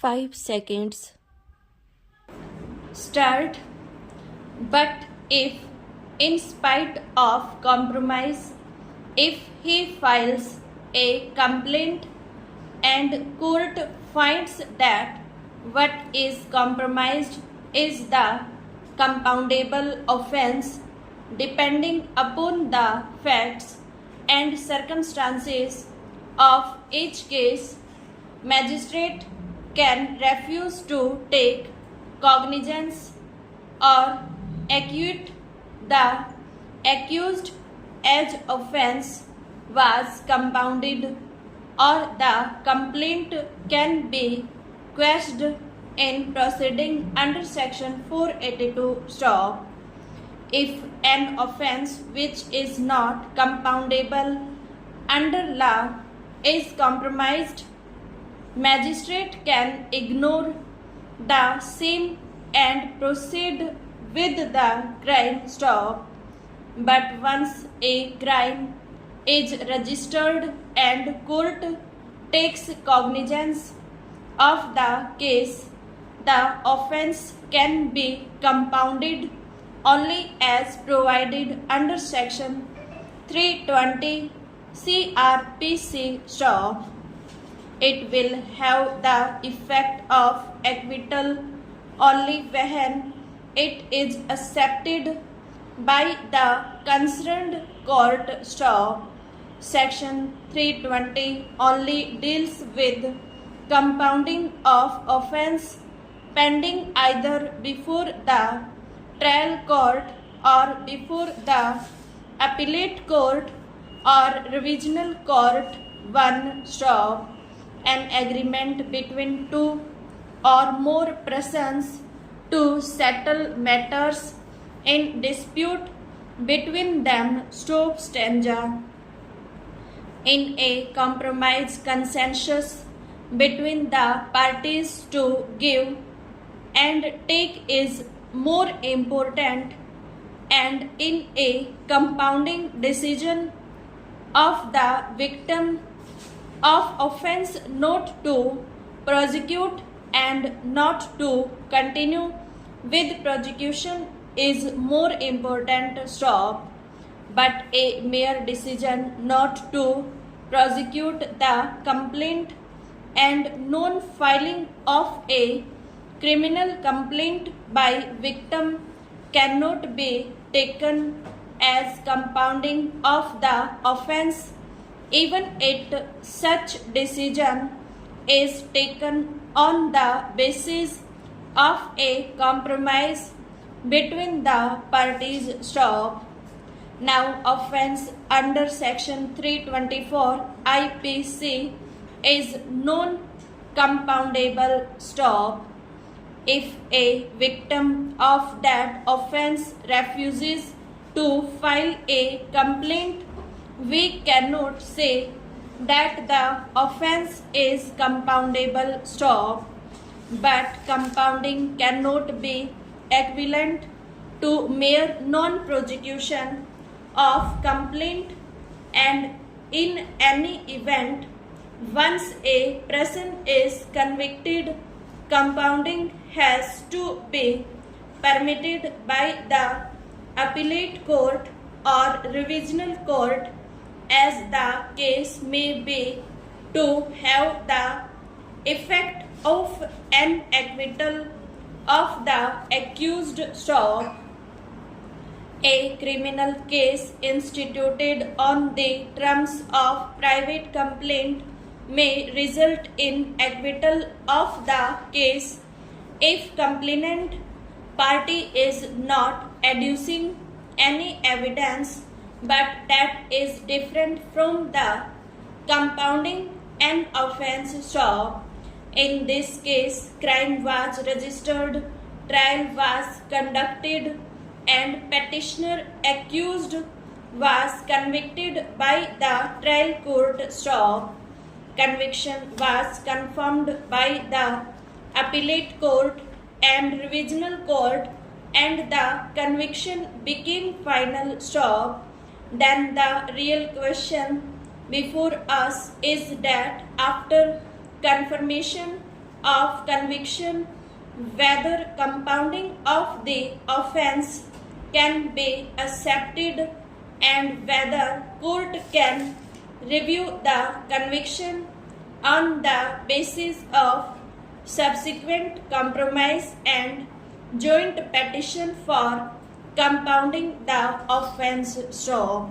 5 seconds. Start. But if, in spite of compromise, if he files a complaint and court finds that what is compromised is the compoundable offense, depending upon the facts and circumstances of each case, magistrate can refuse to take cognizance or acquit the accused as offense was compounded, or the complaint can be quashed in proceeding under section 482 stop. If an offense which is not compoundable under law is compromised, magistrate can ignore the same and proceed with the crime stop. But once a crime is registered and court takes cognizance of the case, the offense can be compounded only as provided under section 320 CRPC stop. It will have the effect of acquittal only when it is accepted by the concerned court stop. Section 320 only deals with compounding of offense pending either before the trial court or before the appellate court or revisional court. One stop. An agreement between two or more persons to settle matters in dispute between them. Stop stanza. In a compromise consensus between the parties to give and take is more important, and in a compounding decision of the victim of offense not to prosecute and not to continue with prosecution is more important. Stop. But a mere decision not to prosecute the complaint and non-filing of a criminal complaint by victim cannot be taken as compounding of the offense, even if such decision is taken on the basis of a compromise between the parties. Stop. Now, offense under section 324 IPC is non-compoundable. Stop. If a victim of that offense refuses to file a complaint, we cannot say that the offense is compoundable. Stop. But compounding cannot be equivalent to mere non-prosecution of complaint, and in any event, once a person is convicted, compounding has to be permitted by the appellate court or revisional court, as the case may be, to have the effect of an acquittal of the accused. Stop. A criminal case instituted on the terms of private complaint may result in acquittal of the case if complainant party is not adducing any evidence but that is different from the compounding an offense. Stop. In this case, crime was registered, trial was conducted, and petitioner accused was convicted by the trial court. Stop. Conviction was confirmed by the appellate court and revisional court, and the conviction became final. Stop. Then the real question before us is that after confirmation of conviction, whether compounding of the offence can be accepted, and whether court can review the conviction on the basis of subsequent compromise and joint petition for compounding the offence. Stop.